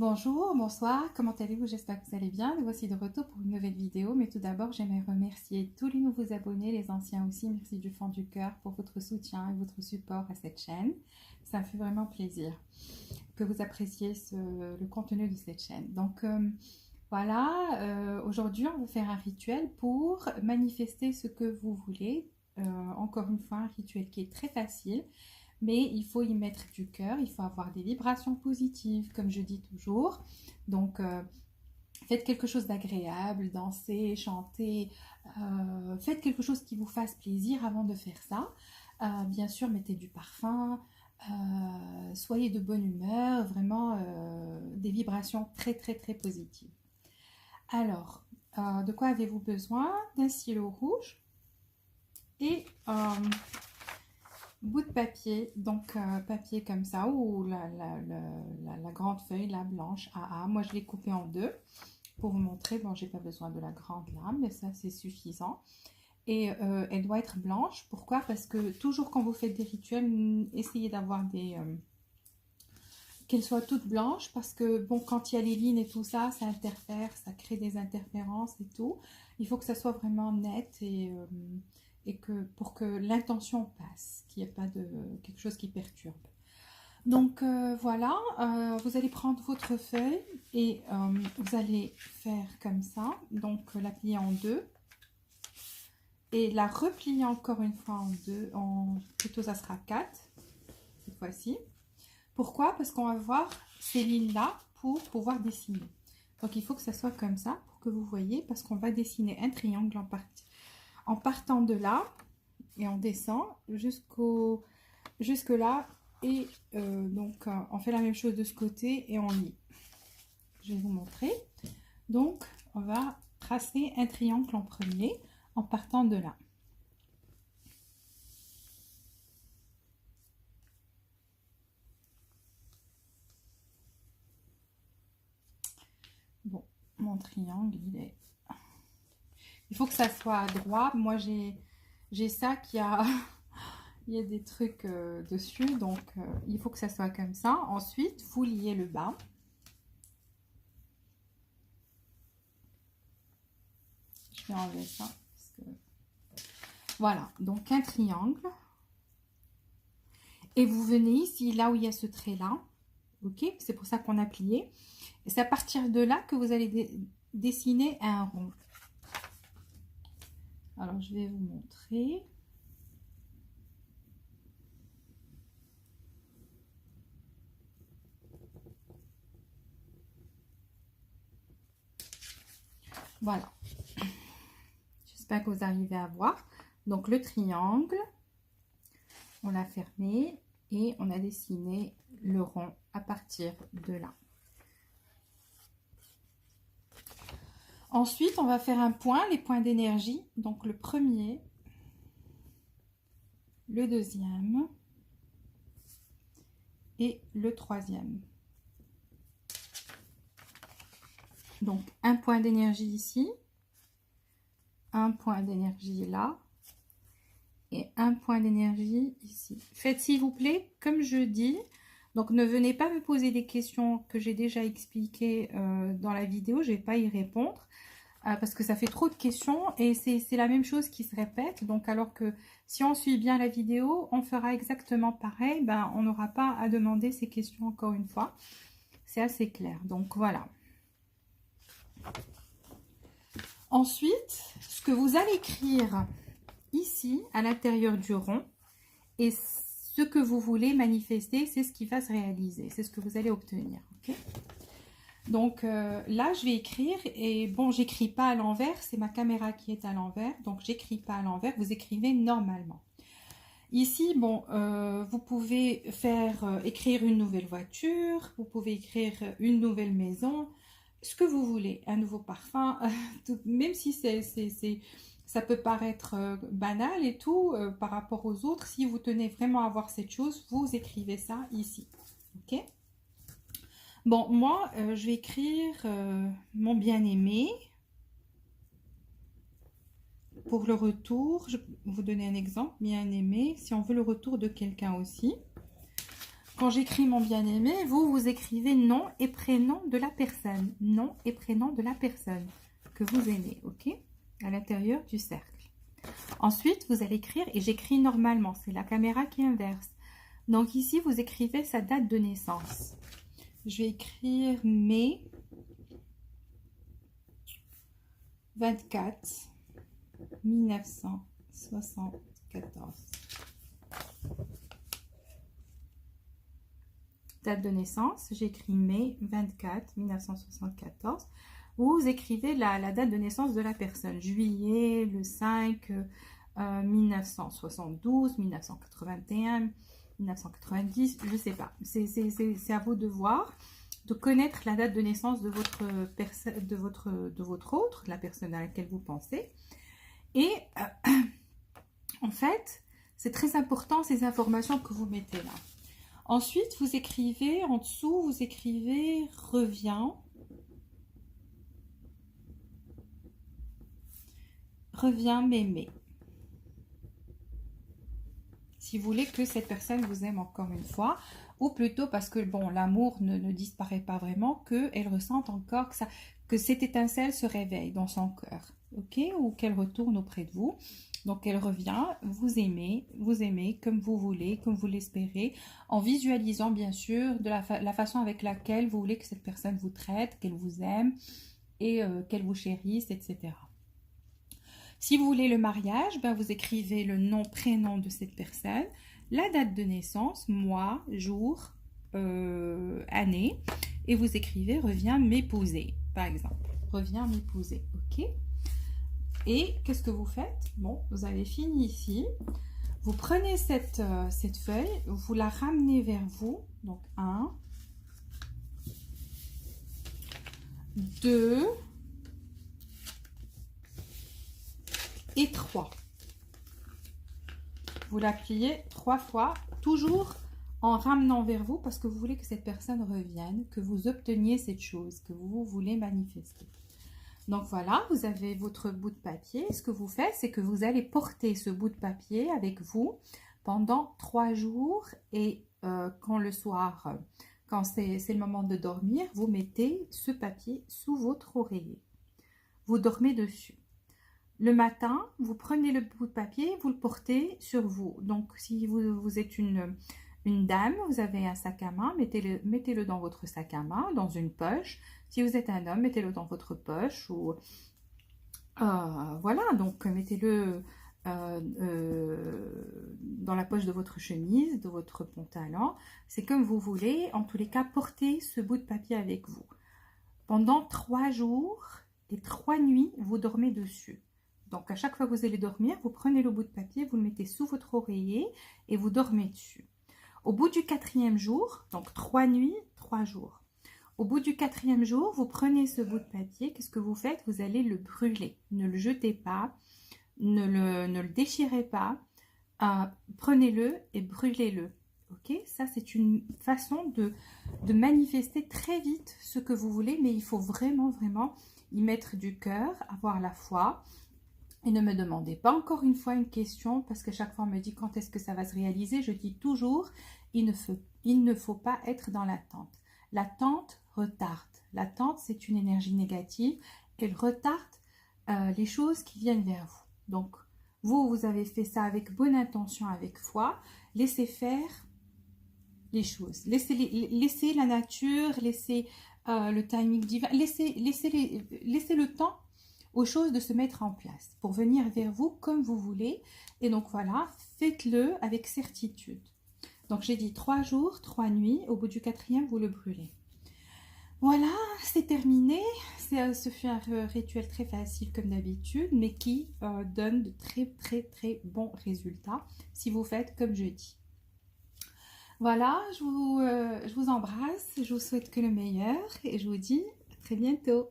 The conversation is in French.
Bonjour, bonsoir, comment allez-vous? J'espère que vous allez bien. Nous voici de retour pour une nouvelle vidéo. Mais tout d'abord, j'aimerais remercier tous les nouveaux abonnés, les anciens aussi. Merci du fond du cœur pour votre soutien et votre support à cette chaîne. Ça me fait vraiment plaisir que vous appréciez le contenu de cette chaîne. Donc voilà, aujourd'hui, on va faire un rituel pour manifester ce que vous voulez. Encore une fois, un rituel qui est très facile. Mais il faut y mettre du cœur, il faut avoir des vibrations positives, comme je dis toujours. Donc, faites quelque chose d'agréable, dansez, chantez, faites quelque chose qui vous fasse plaisir avant de faire ça. Bien sûr, mettez du parfum, soyez de bonne humeur, vraiment des vibrations très très très positives. Alors, de quoi avez-vous besoin? D'un stylo rouge et bout de papier, donc papier comme ça, ou la grande feuille, la blanche AA. Moi, je l'ai coupée en deux pour vous montrer. Bon, j'ai pas besoin de la grande lame, mais ça, c'est suffisant. Et elle doit être blanche. Pourquoi? Parce que toujours quand vous faites des rituels, essayez d'avoir des... qu'elles soient toutes blanches, parce que, bon, quand il y a les lignes et tout ça, ça interfère, ça crée des interférences et tout. Il faut que ça soit vraiment net et que pour que l'intention passe, qu'il n'y ait pas de quelque chose qui perturbe. Donc voilà, vous allez prendre votre feuille et vous allez faire comme ça, donc la plier en deux et la replier encore une fois en deux, plutôt ça sera 4 cette fois-ci. Pourquoi? Parce qu'on va voir ces lignes-là pour pouvoir dessiner. Donc il faut que ça soit comme ça pour que vous voyez, parce qu'on va dessiner un triangle en partant de là et on descend jusque là et donc on fait la même chose de ce côté et on lit. Je vais vous montrer. Donc on va tracer un triangle en premier en partant de là. Bon, mon triangle il faut que ça soit droit. Moi j'ai ça qui a il y a des trucs dessus, donc il faut que ça soit comme ça. Ensuite, vous liez le bas. Je vais enlever ça. Parce que... Voilà, donc un triangle. Et vous venez ici, là où il y a ce trait-là. Ok, c'est pour ça qu'on a plié. Et c'est à partir de là que vous allez dessiner un rond. Alors, je vais vous montrer. Voilà. J'espère que vous arrivez à voir. Donc, le triangle, on l'a fermé et on a dessiné le rond à partir de là. Ensuite, on va faire un point, les points d'énergie. Donc, le premier, le deuxième et le troisième. Donc, un point d'énergie ici, un point d'énergie là et un point d'énergie ici. Faites s'il vous plaît, comme je dis, donc ne venez pas me poser des questions que j'ai déjà expliquées dans la vidéo, je ne vais pas y répondre parce que ça fait trop de questions et c'est la même chose qui se répète. Donc alors que si on suit bien la vidéo, on fera exactement pareil, ben, on n'aura pas à demander ces questions encore une fois. C'est assez clair, donc voilà. Ensuite, ce que vous allez écrire ici, à l'intérieur du rond, et ce que vous voulez manifester, c'est ce qui va se réaliser, c'est ce que vous allez obtenir. Okay, donc là, je vais écrire, et bon, j'écris pas à l'envers, c'est ma caméra qui est à l'envers, donc j'écris pas à l'envers, vous écrivez normalement. Ici, bon, vous pouvez écrire une nouvelle voiture, vous pouvez écrire une nouvelle maison, ce que vous voulez, un nouveau parfum, même si ça peut paraître banal et tout par rapport aux autres, si vous tenez vraiment à voir cette chose, vous écrivez ça ici. Ok? Bon, moi, je vais écrire mon bien-aimé. Pour le retour, je vais vous donner un exemple, bien-aimé, si on veut le retour de quelqu'un aussi. quand j'écris mon bien-aimé, vous écrivez nom et prénom de la personne. Nom et prénom de la personne que vous aimez, ok? À l'intérieur du cercle. Ensuite, vous allez écrire, et j'écris normalement, c'est la caméra qui inverse. Donc ici, vous écrivez sa date de naissance. Je vais écrire mai 24 1974. Date de naissance, j'écris mai 24 1974. Vous écrivez la date de naissance de la personne. Juillet, le 5, 1972, 1981, 1990, je ne sais pas. C'est à vous de voir, de connaître la date de naissance de votre autre, la personne à laquelle vous pensez. Et en fait, c'est très important ces informations que vous mettez là. Ensuite, vous écrivez en dessous, vous écrivez reviens. Reviens m'aimer. Si vous voulez que cette personne vous aime encore une fois, ou plutôt parce que bon, l'amour ne disparaît pas vraiment, qu'elle ressente encore que cette étincelle se réveille dans son cœur, ok? Ou qu'elle retourne auprès de vous. Donc elle revient, vous aimez comme vous voulez, comme vous l'espérez, en visualisant bien sûr de la façon avec laquelle vous voulez que cette personne vous traite, qu'elle vous aime et qu'elle vous chérisse, etc. Si vous voulez le mariage, ben vous écrivez le nom, prénom de cette personne, la date de naissance, mois, jour, année, et vous écrivez reviens m'épouser, par exemple. Reviens m'épouser, ok? Et qu'est-ce que vous faites? Bon, vous avez fini ici. Vous prenez cette feuille, vous la ramenez vers vous. Donc 1, 2 et 3. Vous la pliez 3 fois, toujours en ramenant vers vous parce que vous voulez que cette personne revienne, que vous obteniez cette chose que vous voulez manifester. Donc voilà, vous avez votre bout de papier. Ce que vous faites, c'est que vous allez porter ce bout de papier avec vous pendant 3 jours et quand le soir, quand c'est le moment de dormir, vous mettez ce papier sous votre oreiller. Vous dormez dessus. Le matin, vous prenez le bout de papier, vous le portez sur vous. Donc si vous êtes une dame, vous avez un sac à main, mettez-le dans votre sac à main, dans une poche. Si vous êtes un homme, mettez-le dans votre poche. Ou voilà, donc mettez-le dans la poche de votre chemise, de votre pantalon. C'est comme vous voulez. En tous les cas, portez ce bout de papier avec vous. Pendant 3 jours et 3 nuits, vous dormez dessus. Donc à chaque fois que vous allez dormir, vous prenez le bout de papier, vous le mettez sous votre oreiller et vous dormez dessus. Au bout du 4e jour, donc 3 nuits, 3 jours. Au bout du 4e jour, vous prenez ce bout de papier. Qu'est-ce que vous faites? Vous allez le brûler. Ne le jetez pas, ne le déchirez pas. Prenez-le et brûlez-le. Ok? Ça, c'est une façon de manifester très vite ce que vous voulez, mais il faut vraiment, vraiment y mettre du cœur, avoir la foi. Et ne me demandez pas encore une fois une question, parce que chaque fois on me dit quand est-ce que ça va se réaliser. Je dis toujours, il ne faut pas être dans l'attente. L'attente retarde. L'attente, c'est une énergie négative. Elle retarde les choses qui viennent vers vous. Donc, vous avez fait ça avec bonne intention, avec foi. Laissez faire les choses. Laissez la nature, laissez le timing divin. Laissez le temps aux choses de se mettre en place pour venir vers vous comme vous voulez. Et donc voilà, faites-le avec certitude. Donc j'ai dit 3 jours, 3 nuits. Au bout du 4e, vous le brûlez. Voilà, c'est terminé. Ce fut un rituel très facile comme d'habitude, mais qui donne de très très très bons résultats si vous faites comme je dis. Voilà, je vous embrasse, je vous souhaite que le meilleur et je vous dis à très bientôt.